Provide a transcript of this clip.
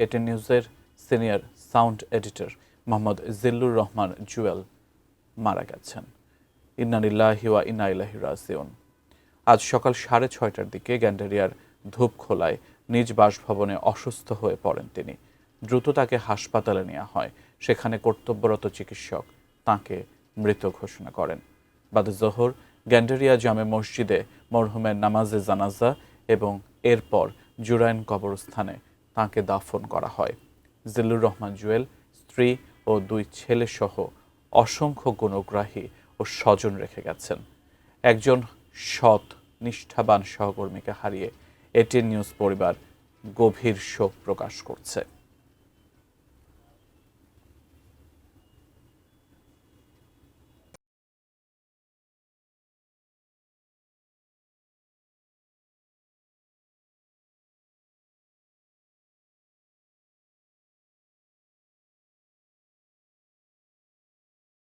ATN নিউজের senior sound editor Mohammad Zillur Rahman Jewel মারা গেছেন। ইন্না লিল্লাহি ওয়া ইন্না ইলাইহি রাজিউন। আজ সকাল 6:30টার দিকে গ্যান্ডারিয়ার ধূপখোলায় নিজ বাসভবনে অসুস্থ হয়ে পড়েন তিনি। দ্রুত তাকে হাসপাতালে নেওয়া হয়। সেখানে কর্তব্যরত চিকিৎসক তাঁকে মৃত ঘোষণা করেন। বাদে জোহর গ্যান্ডারিয়া জামে মসজিদে মরহুমের নামাজে জানাজা এবং এরপর জুরাইন কবরস্থানে তাঁকে দাফন করা হয়। জিল্লুর রহমান জুয়েল স্ত্রী ও 2 ছেলেসহ অসংখ্য গুণগ্রাহী ও স্বজন রেখে গেছেন। একজন সৎ নিষ্ঠাবান সহকর্মীকে হারিয়ে এটিএন নিউজ পরিবার গভীর শোক প্রকাশ করছে।